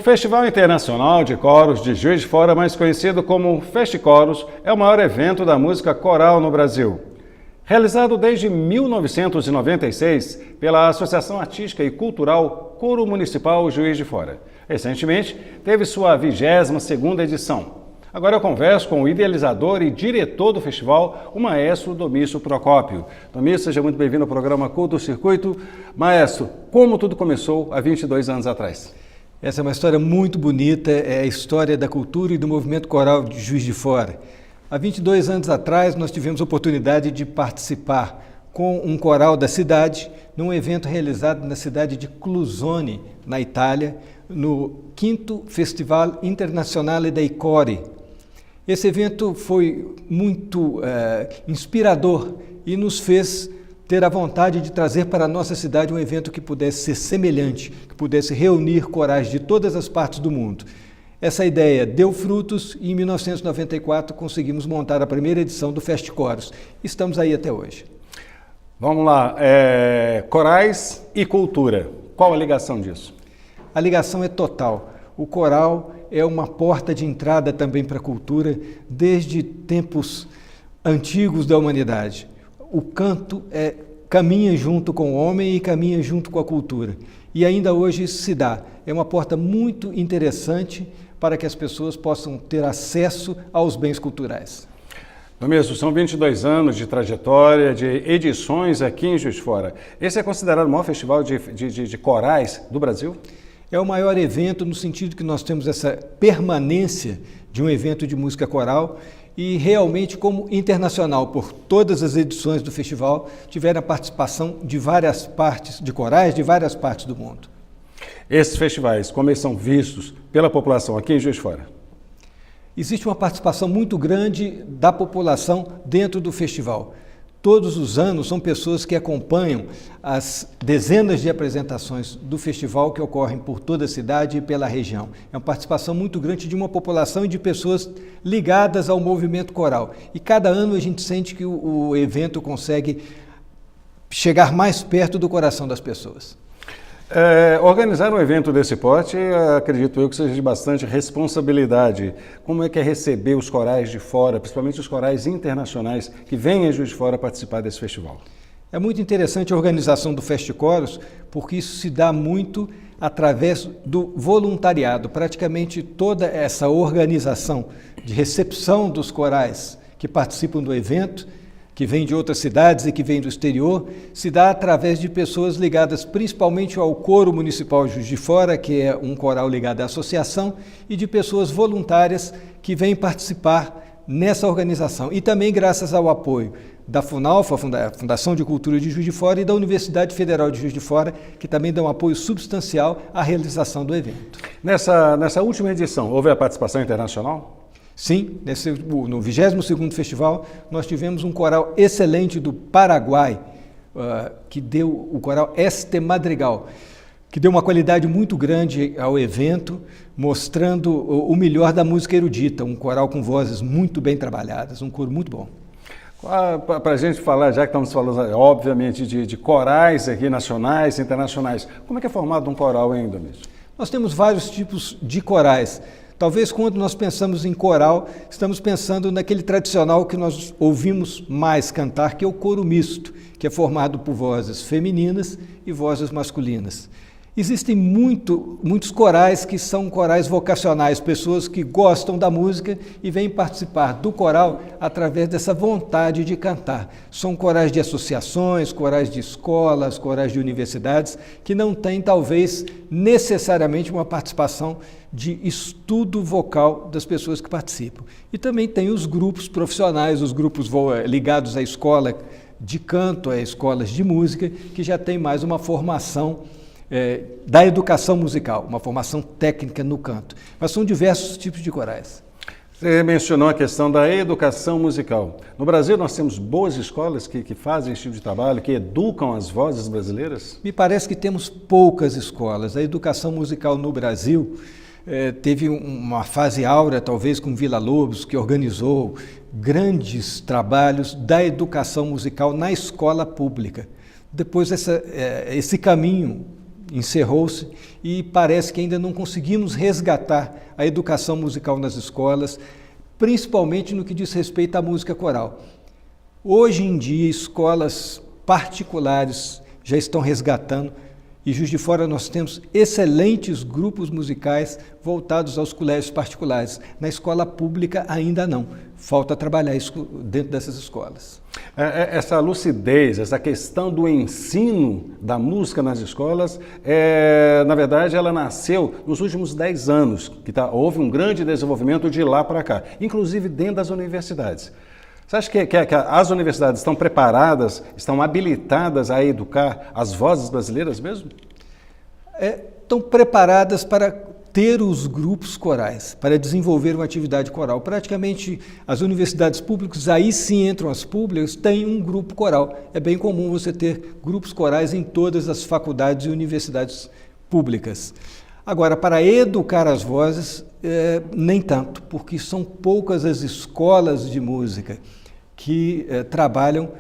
Festival Internacional de Coros de Juiz de Fora, mais conhecido como FestCoros, é o maior evento da música coral no Brasil. Realizado desde 1996 pela Associação Artística e Cultural Coro Municipal Juiz de Fora. Recentemente, teve sua 22ª edição. Agora eu converso com o idealizador e diretor do festival, o maestro Domício Procópio. Domício, seja muito bem-vindo ao programa Curto Circuito. Maestro, como tudo começou há 22 anos atrás? Essa é uma história muito bonita, é a história da cultura e do movimento coral de Juiz de Fora. Há 22 anos atrás, nós tivemos a oportunidade de participar com um coral da cidade, num evento realizado na cidade de Clusone, na Itália, no 5º Festival Internazionale dei Cori. Esse evento foi muito inspirador e nos fez ter a vontade de trazer para a nossa cidade um evento que pudesse ser semelhante, que pudesse reunir corais de todas as partes do mundo. Essa ideia deu frutos e em 1994 conseguimos montar a primeira edição do FestCoros. Estamos aí até hoje. Vamos lá, corais e cultura. Qual a ligação disso? A ligação é total. O coral é uma porta de entrada também para a cultura desde tempos antigos da humanidade. O canto caminha junto com o homem e caminha junto com a cultura. E ainda hoje isso se dá. É uma porta muito interessante para que as pessoas possam ter acesso aos bens culturais. Domício, são 22 anos de trajetória, de edições aqui em Juiz de Fora. Esse é considerado o maior festival de corais do Brasil? É o maior evento no sentido que nós temos essa permanência de um evento de música coral e realmente como internacional, por todas as edições do festival, tiveram a participação de várias partes, de corais de várias partes do mundo. Esses festivais, como eles são vistos pela população aqui em Juiz de Fora? Existe uma participação muito grande da população dentro do festival. Todos os anos são pessoas que acompanham as dezenas de apresentações do festival que ocorrem por toda a cidade e pela região. É uma participação muito grande de uma população e de pessoas ligadas ao movimento coral. E cada ano a gente sente que o evento consegue chegar mais perto do coração das pessoas. Organizar um evento desse porte, acredito eu que seja de bastante responsabilidade. Como é que é receber os corais de fora, principalmente os corais internacionais que vêm a Juiz de Fora participar desse festival? É muito interessante a organização do FestCoros, porque isso se dá muito através do voluntariado. Praticamente toda essa organização de recepção dos corais que participam do evento, que vêm de outras cidades e que vêm do exterior, se dá através de pessoas ligadas principalmente ao Coro Municipal Juiz de Fora, que é um coral ligado à associação, e de pessoas voluntárias que vêm participar nessa organização. E também graças ao apoio da FUNALFA, a Fundação de Cultura de Juiz de Fora, e da Universidade Federal de Juiz de Fora, que também dão um apoio substancial à realização do evento. Nessa última edição, houve a participação internacional? Sim, no 22º festival, nós tivemos um coral excelente do Paraguai, que deu o coral Este Madrigal, que deu uma qualidade muito grande ao evento, mostrando o melhor da música erudita, um coral com vozes muito bem trabalhadas, um coro muito bom. Para a gente falar, já que estamos falando, obviamente, de corais aqui, nacionais, internacionais, como é que é formado um coral ainda, Domício? Nós temos vários tipos de corais. Talvez quando nós pensamos em coral, estamos pensando naquele tradicional que nós ouvimos mais cantar, que é o coro misto, que é formado por vozes femininas e vozes masculinas. Existem muitos corais que são corais vocacionais, pessoas que gostam da música e vêm participar do coral através dessa vontade de cantar. São corais de associações, corais de escolas, corais de universidades, que não têm, talvez, necessariamente uma participação de estudo vocal das pessoas que participam. E também tem os grupos profissionais, os grupos ligados à escola de canto, a escolas de música, que já têm mais uma formação da educação musical, uma formação técnica no canto. Mas são diversos tipos de corais. Você mencionou a questão da educação musical. No Brasil nós temos boas escolas que fazem esse tipo de trabalho, que educam as vozes brasileiras? Me parece que temos poucas escolas. A educação musical no Brasil teve uma fase áurea, talvez com Villa-Lobos, que organizou grandes trabalhos da educação musical na escola pública. Depois esse caminho encerrou-se e parece que ainda não conseguimos resgatar a educação musical nas escolas, principalmente no que diz respeito à música coral. Hoje em dia, escolas particulares já estão resgatando, e Juiz de Fora nós temos excelentes grupos musicais voltados aos colégios particulares. Na escola pública ainda não. Falta trabalhar isso dentro dessas escolas. Essa lucidez, essa questão do ensino da música nas escolas, na verdade, ela nasceu nos últimos 10 anos, houve um grande desenvolvimento de lá para cá, inclusive dentro das universidades. Você acha que as universidades estão preparadas, estão habilitadas a educar as vozes brasileiras mesmo? Estão preparadas para ter os grupos corais, para desenvolver uma atividade coral. Praticamente as universidades públicas, aí sim entram as públicas, têm um grupo coral. É bem comum você ter grupos corais em todas as faculdades e universidades públicas. Agora, para educar as vozes, nem tanto, porque são poucas as escolas de música que trabalham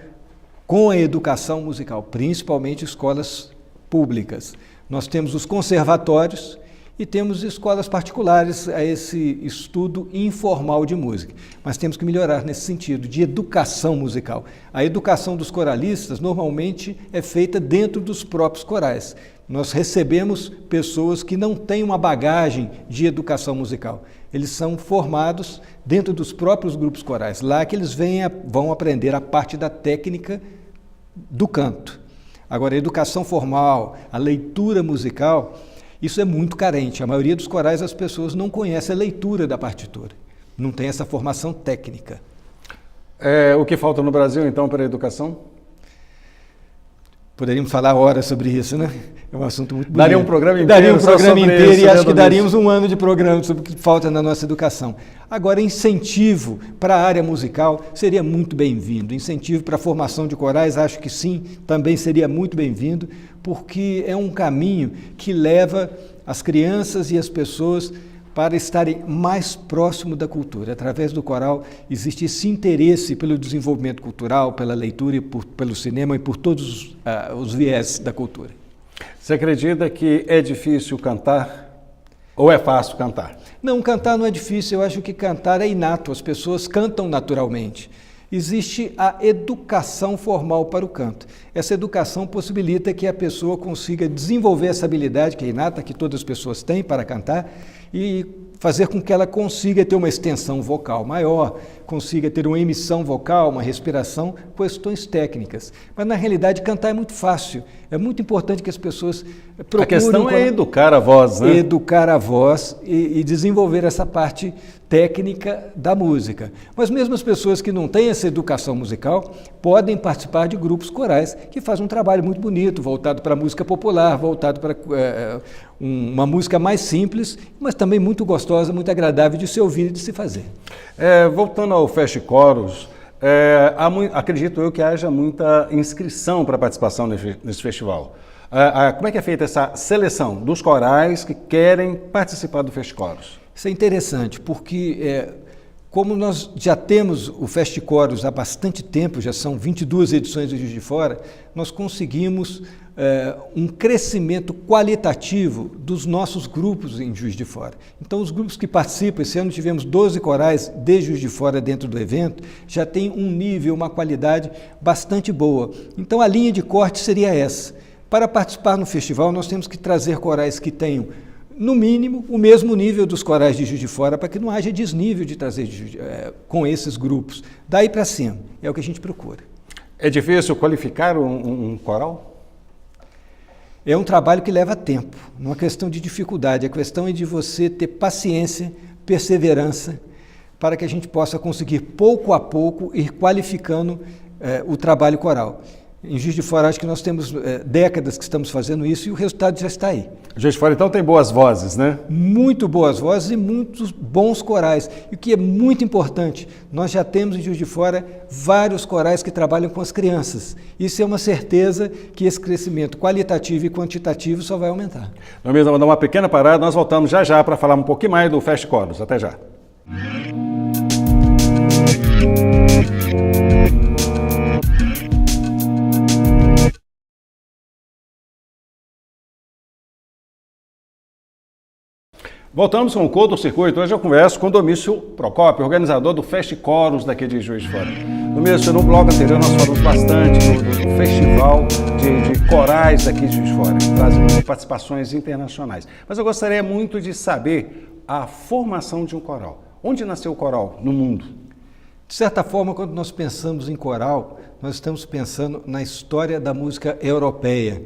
com a educação musical, principalmente escolas públicas. Nós temos os conservatórios e temos escolas particulares a esse estudo informal de música. Mas temos que melhorar nesse sentido, de educação musical. A educação dos coralistas normalmente é feita dentro dos próprios corais. Nós recebemos pessoas que não têm uma bagagem de educação musical. Eles são formados dentro dos próprios grupos corais. Lá que eles vão aprender a parte da técnica do canto. Agora, a educação formal, a leitura musical, isso é muito carente. A maioria dos corais, as pessoas não conhecem a leitura da partitura. Não tem essa formação técnica. O que falta no Brasil, então, para a educação? Poderíamos falar horas sobre isso, né? É um assunto muito bonito. Daria um programa inteiro. Daria um programa inteiro isso, e acho que daríamos um ano de programa sobre o que falta na nossa educação. Agora, incentivo para a área musical seria muito bem-vindo. Incentivo para a formação de corais, acho que sim, também seria muito bem-vindo, porque é um caminho que leva as crianças e as pessoas para estarem mais próximo da cultura. Através do coral existe esse interesse pelo desenvolvimento cultural, pela leitura, pelo cinema e por todos os viés da cultura. Você acredita que é difícil cantar ou é fácil cantar? Não, cantar não é difícil, eu acho que cantar é inato, as pessoas cantam naturalmente. Existe a educação formal para o canto. Essa educação possibilita que a pessoa consiga desenvolver essa habilidade que é inata, que todas as pessoas têm para cantar, e fazer com que ela consiga ter uma extensão vocal maior, consiga ter uma emissão vocal, uma respiração, questões técnicas. Mas, na realidade, cantar é muito fácil. É muito importante que as pessoas procurem... A questão é educar a voz, né? Educar a voz e desenvolver essa parte técnica da música. Mas mesmo as pessoas que não têm essa educação musical podem participar de grupos corais que fazem um trabalho muito bonito, voltado para a música popular, voltado para uma música mais simples, mas também muito gostosa, muito agradável de se ouvir e de se fazer. Voltando ao Fest Coros, acredito eu que haja muita inscrição para participação nesse festival. Como é que é feita essa seleção dos corais que querem participar do Fest Coros? Isso é interessante, porque como nós já temos o Fest Coros há bastante tempo, já são 22 edições do Juiz de Fora, nós conseguimos um crescimento qualitativo dos nossos grupos em Juiz de Fora. Então, os grupos que participam, esse ano tivemos 12 corais de Juiz de Fora dentro do evento, já tem um nível, uma qualidade bastante boa. Então, a linha de corte seria essa. Para participar no festival, nós temos que trazer corais que tenham, no mínimo, o mesmo nível dos corais de Juiz de Fora, para que não haja desnível de trazer com esses grupos. Daí para cima, é o que a gente procura. É difícil qualificar um coral? É um trabalho que leva tempo, não é questão de dificuldade, a questão é de você ter paciência, perseverança, para que a gente possa conseguir, pouco a pouco, ir qualificando o trabalho coral. Em Juiz de Fora, acho que nós temos décadas que estamos fazendo isso e o resultado já está aí. Juiz de Fora, então, tem boas vozes, né? Muito boas vozes e muitos bons corais. E o que é muito importante, nós já temos em Juiz de Fora vários corais que trabalham com as crianças. Isso é uma certeza que esse crescimento qualitativo e quantitativo só vai aumentar. Nós vamos dar uma pequena parada, nós voltamos já para falar um pouquinho mais do Fest Coros. Até já. Voltamos com o Curto Circuito. Hoje eu converso com Domício Procópio, organizador do Festicoros daqui de Juiz de Fora. Domício, no bloco anterior nós falamos bastante do festival de corais daqui de Juiz de Fora, trazendo participações internacionais. Mas eu gostaria muito de saber a formação de um coral. Onde nasceu o coral no mundo? De certa forma, quando nós pensamos em coral, nós estamos pensando na história da música europeia.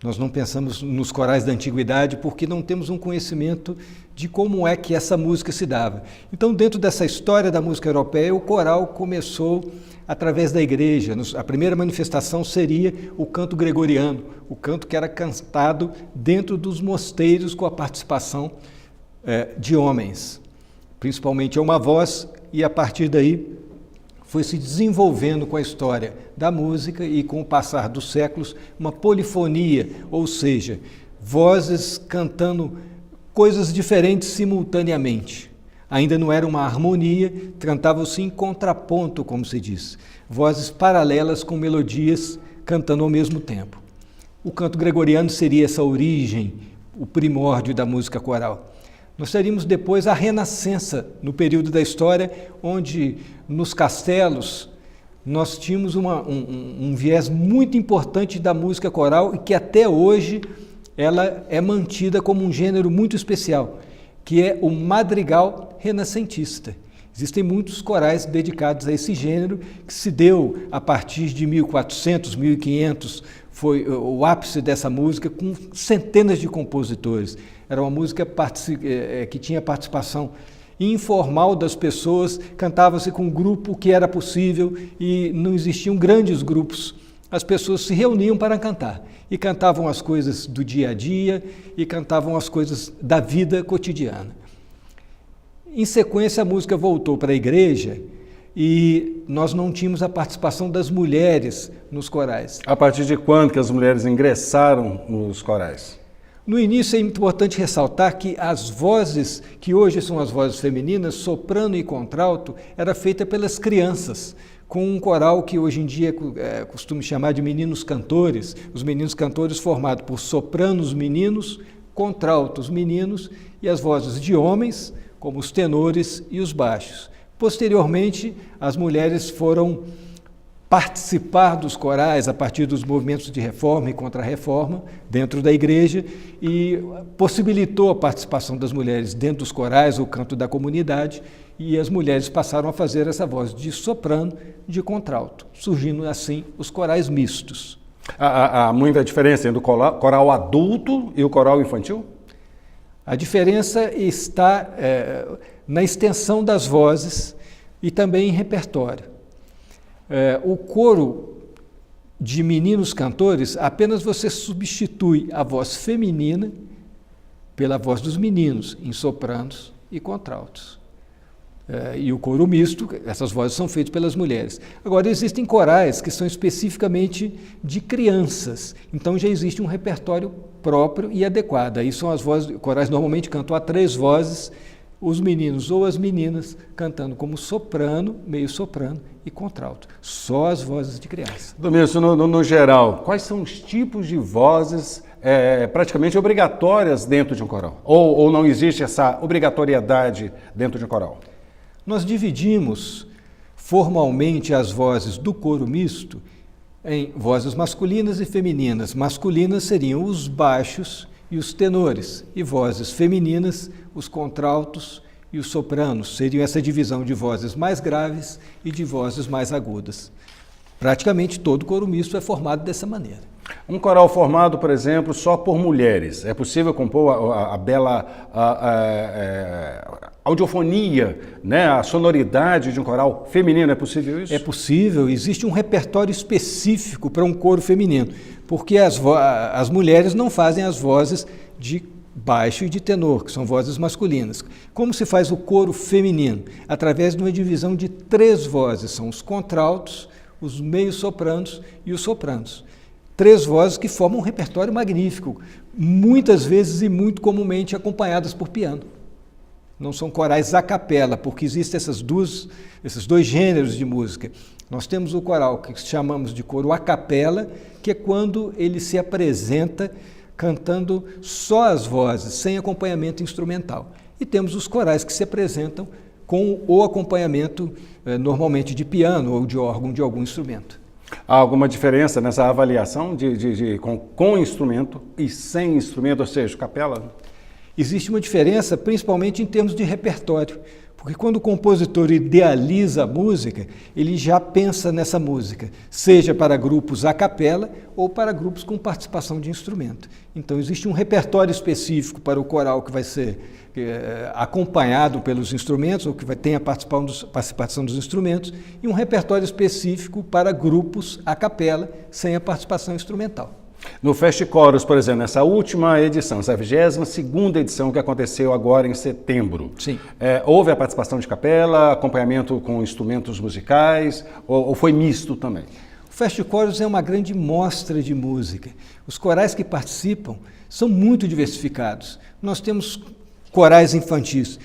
Nós não pensamos nos corais da antiguidade porque não temos um conhecimento de como é que essa música se dava. Então, dentro dessa história da música europeia, o coral começou através da igreja. A primeira manifestação seria o canto gregoriano, o canto que era cantado dentro dos mosteiros com a participação de homens, principalmente a uma voz, e a partir daí foi se desenvolvendo com a história da música e com o passar dos séculos uma polifonia, ou seja, vozes cantando coisas diferentes simultaneamente. Ainda não era uma harmonia, cantavam-se em contraponto, como se diz, vozes paralelas com melodias cantando ao mesmo tempo. O canto gregoriano seria essa origem, o primórdio da música coral. Nós teríamos depois a Renascença, no período da história, onde nos castelos nós tínhamos um viés muito importante da música coral e que até hoje ela é mantida como um gênero muito especial, que é o madrigal renascentista. Existem muitos corais dedicados a esse gênero, que se deu a partir de 1400, 1500, foi o ápice dessa música, com centenas de compositores. Era uma música que tinha participação informal das pessoas, cantava-se com um grupo que era possível e não existiam grandes grupos. As pessoas se reuniam para cantar e cantavam as coisas do dia a dia e cantavam as coisas da vida cotidiana. Em sequência, a música voltou para a igreja e nós não tínhamos a participação das mulheres nos corais. A partir de quando que as mulheres ingressaram nos corais? No início é importante ressaltar que as vozes, que hoje são as vozes femininas, soprano e contralto, era feita pelas crianças, com um coral que hoje em dia costumo chamar de meninos cantores, os meninos cantores formados por sopranos meninos, contraltos meninos e as vozes de homens, como os tenores e os baixos. Posteriormente, as mulheres foram participar dos corais a partir dos movimentos de reforma e contra-reforma dentro da igreja e possibilitou a participação das mulheres dentro dos corais, o canto da comunidade, e as mulheres passaram a fazer essa voz de soprano, de contralto, surgindo assim os corais mistos. Há muita diferença entre o coral adulto e o coral infantil? A diferença está na extensão das vozes e também em repertório. O coro de meninos cantores, apenas você substitui a voz feminina pela voz dos meninos, em sopranos e contraltos. E o coro misto, essas vozes são feitas pelas mulheres. Agora, existem corais que são especificamente de crianças, então já existe um repertório próprio e adequado. Aí são as vozes, corais normalmente cantam a 3 vozes, os meninos ou as meninas cantando como soprano, meio soprano e contralto. Só as vozes de criança. Domício, no geral, quais são os tipos de vozes praticamente obrigatórias dentro de um coral? Ou não existe essa obrigatoriedade dentro de um coral? Nós dividimos formalmente as vozes do coro misto em vozes masculinas e femininas. Masculinas seriam os baixos e os tenores, e vozes femininas, os contraltos e os sopranos. Seriam essa divisão de vozes mais graves e de vozes mais agudas. Praticamente todo coro misto é formado dessa maneira. Um coral formado, por exemplo, só por mulheres, é possível compor a bela audiofonia, né? A sonoridade de um coral feminino, é possível isso? É possível, existe um repertório específico para um coro feminino, porque as mulheres não fazem as vozes de baixo e de tenor, que são vozes masculinas. Como se faz o coro feminino? Através de uma divisão de 3 vozes, são os contraltos, os meios-sopranos e os sopranos. 3 vozes que formam um repertório magnífico, muitas vezes e muito comumente acompanhadas por piano. Não são corais a capela, porque existem esses 2 gêneros de música. Nós temos o coral que chamamos de coro a capela, que é quando ele se apresenta cantando só as vozes, sem acompanhamento instrumental. e temos os corais que se apresentam com o acompanhamento normalmente de piano ou de órgão de algum instrumento. Há alguma diferença nessa avaliação com instrumento e sem instrumento, ou seja, capela? Existe uma diferença principalmente em termos de repertório, porque quando o compositor idealiza a música, ele já pensa nessa música, seja para grupos a capela ou para grupos com participação de instrumento. Então existe um repertório específico para o coral que vai ser acompanhado pelos instrumentos, ou que vai ter a participação dos instrumentos, e um repertório específico para grupos a capela, sem a participação instrumental. No FestCoros, por exemplo, nessa última edição, essa 22ª edição que aconteceu agora em setembro, sim. Houve a participação de capela, acompanhamento com instrumentos musicais, ou foi misto também? O FestCoros é uma grande mostra de música. Os corais que participam são muito diversificados. Nós temos corais infantis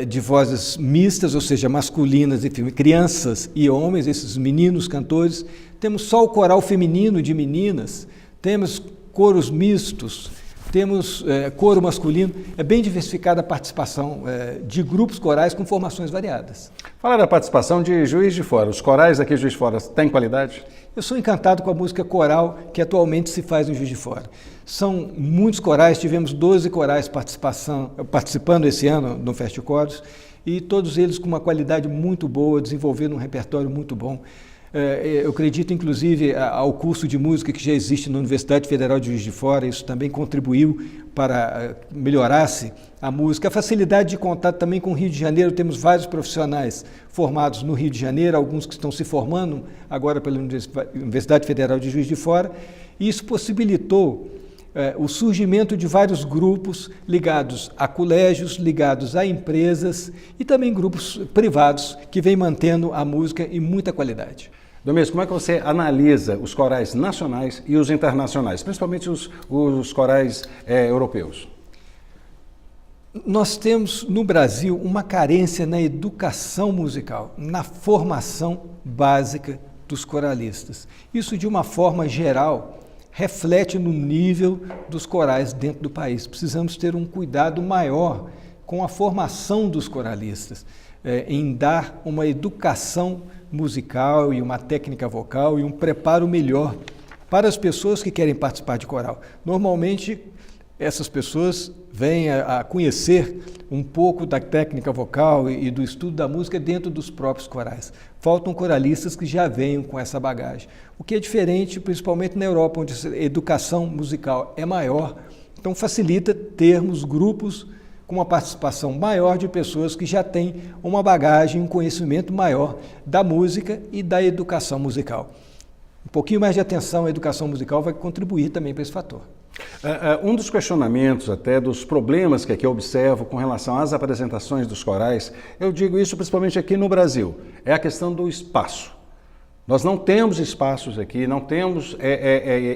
de vozes mistas, ou seja, masculinas, enfim, crianças e homens, esses meninos cantores. Temos só o coral feminino de meninas, temos coros mistos, temos coro masculino. É bem diversificada a participação de grupos corais com formações variadas. Fala da participação de Juiz de Fora. Os corais aqui de Juiz de Fora têm qualidade? Eu sou encantado com a música coral que atualmente se faz em Juiz de Fora. São muitos corais, tivemos 12 corais participando esse ano no FestCoros, e todos eles com uma qualidade muito boa, desenvolvendo um repertório muito bom. Eu acredito, inclusive, ao curso de música que já existe na Universidade Federal de Juiz de Fora. Isso também contribuiu para melhorar-se a música. A facilidade de contato também com o Rio de Janeiro. Temos vários profissionais formados no Rio de Janeiro, alguns que estão se formando agora pela Universidade Federal de Juiz de Fora. E isso possibilitou o surgimento de vários grupos ligados a colégios, ligados a empresas e também grupos privados que vêm mantendo a música em muita qualidade. Domingos, como é que você analisa os corais nacionais e os internacionais, principalmente os corais europeus? Nós temos no Brasil uma carência na educação musical, na formação básica dos coralistas. Isso, de uma forma geral, reflete no nível dos corais dentro do país. Precisamos ter um cuidado maior com a formação dos coralistas, em dar uma educação musical e uma técnica vocal e um preparo melhor para as pessoas que querem participar de coral. Normalmente, essas pessoas vêm a conhecer um pouco da técnica vocal e do estudo da música dentro dos próprios corais. Faltam coralistas que já venham com essa bagagem, o que é diferente, principalmente na Europa, onde a educação musical é maior, então facilita termos grupos com uma participação maior de pessoas que já têm uma bagagem, um conhecimento maior da música e da educação musical. Um pouquinho mais de atenção à educação musical vai contribuir também para esse fator. Um dos questionamentos, até dos problemas que aqui eu observo com relação às apresentações dos corais, eu digo isso principalmente aqui no Brasil, é a questão do espaço. Nós não temos espaços aqui, não temos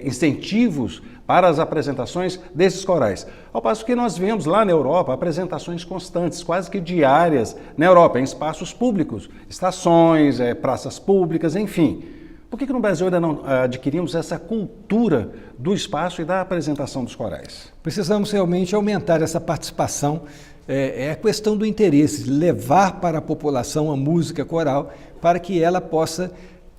incentivos para as apresentações desses corais. Ao passo que nós vemos lá na Europa apresentações constantes, quase que diárias na Europa, em espaços públicos, estações, praças públicas, enfim. Por que no Brasil ainda não adquirimos essa cultura do espaço e da apresentação dos corais? Precisamos realmente aumentar essa participação. É a questão do interesse, levar para a população a música coral para que ela possa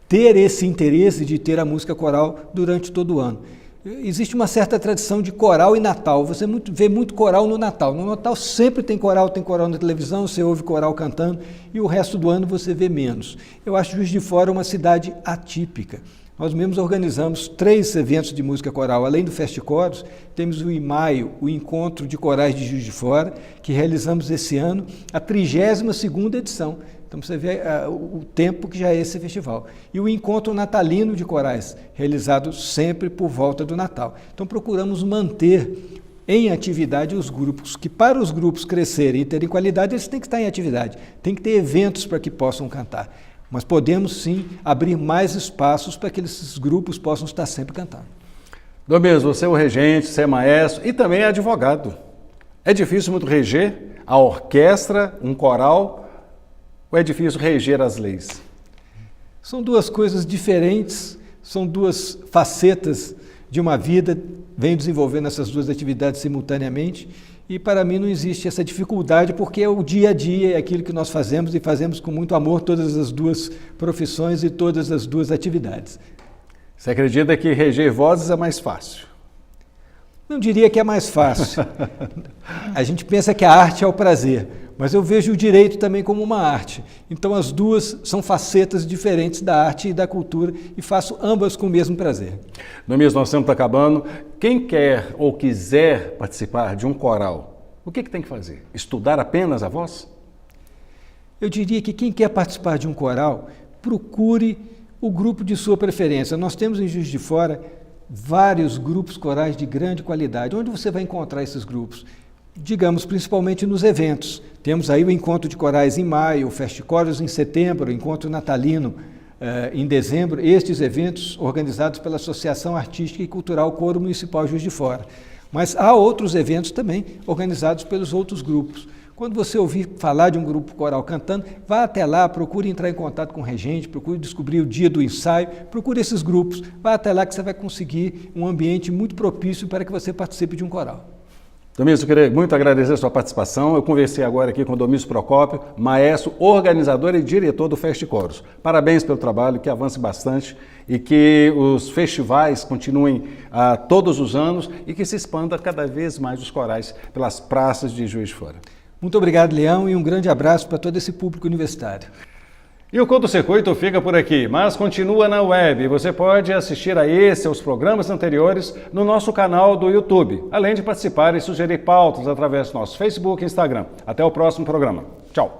ter esse interesse de ter a música coral durante todo o ano. Existe uma certa tradição de coral e Natal. Você vê muito coral no Natal. No Natal sempre tem coral na televisão, você ouve coral cantando, e o resto do ano você vê menos. Eu acho Juiz de Fora uma cidade atípica. Nós mesmos organizamos 3 eventos de música coral. Além do FestCoros, temos em maio o Encontro de Corais de Juiz de Fora, que realizamos esse ano, a 32ª edição. Então você vê o tempo que já é esse festival. E o Encontro Natalino de Corais, realizado sempre por volta do Natal. Então procuramos manter em atividade os grupos, que para os grupos crescerem e terem qualidade, eles têm que estar em atividade, tem que ter eventos para que possam cantar. Mas podemos sim abrir mais espaços para que esses grupos possam estar sempre cantando. Domingos, você é o regente, você é maestro e também é advogado. É difícil muito reger a orquestra, um coral, ou é difícil reger as leis? São duas coisas diferentes, são duas facetas de uma vida, venho desenvolvendo essas duas atividades simultaneamente, E para mim não existe essa dificuldade, porque é o dia a dia, é aquilo que nós fazemos e fazemos com muito amor todas as duas profissões e todas as duas atividades. Você acredita que reger vozes é mais fácil? Não diria que é mais fácil. A gente pensa que a arte é o prazer, mas eu vejo o direito também como uma arte. Então as duas são facetas diferentes da arte e da cultura e faço ambas com o mesmo prazer. Noemias, nosso tempo está acabando. Quem quer ou quiser participar de um coral, o que tem que fazer? Estudar apenas a voz? Eu diria que quem quer participar de um coral, procure o grupo de sua preferência. Nós temos em Juiz de Fora vários grupos corais de grande qualidade. Onde você vai encontrar esses grupos? Digamos, principalmente nos eventos. Temos aí o Encontro de Corais em maio, o Festicoros em setembro, o Encontro Natalino em dezembro. Estes eventos organizados pela Associação Artística e Cultural Coro Municipal Juiz de Fora. Mas há outros eventos também organizados pelos outros grupos. Quando você ouvir falar de um grupo coral cantando, vá até lá, procure entrar em contato com o regente, procure descobrir o dia do ensaio, procure esses grupos. Vá até lá que você vai conseguir um ambiente muito propício para que você participe de um coral. Domingos, eu queria muito agradecer a sua participação. Eu conversei agora aqui com o Domingos Procópio, maestro, organizador e diretor do Festicoros. Parabéns pelo trabalho, que avance bastante e que os festivais continuem todos os anos e que se expanda cada vez mais os corais pelas praças de Juiz de Fora. Muito obrigado, Leão, e um grande abraço para todo esse público universitário. E o Curto Circuito fica por aqui, mas continua na web. Você pode assistir a esse e aos programas anteriores no nosso canal do YouTube, além de participar e sugerir pautas através do nosso Facebook e Instagram. Até o próximo programa. Tchau!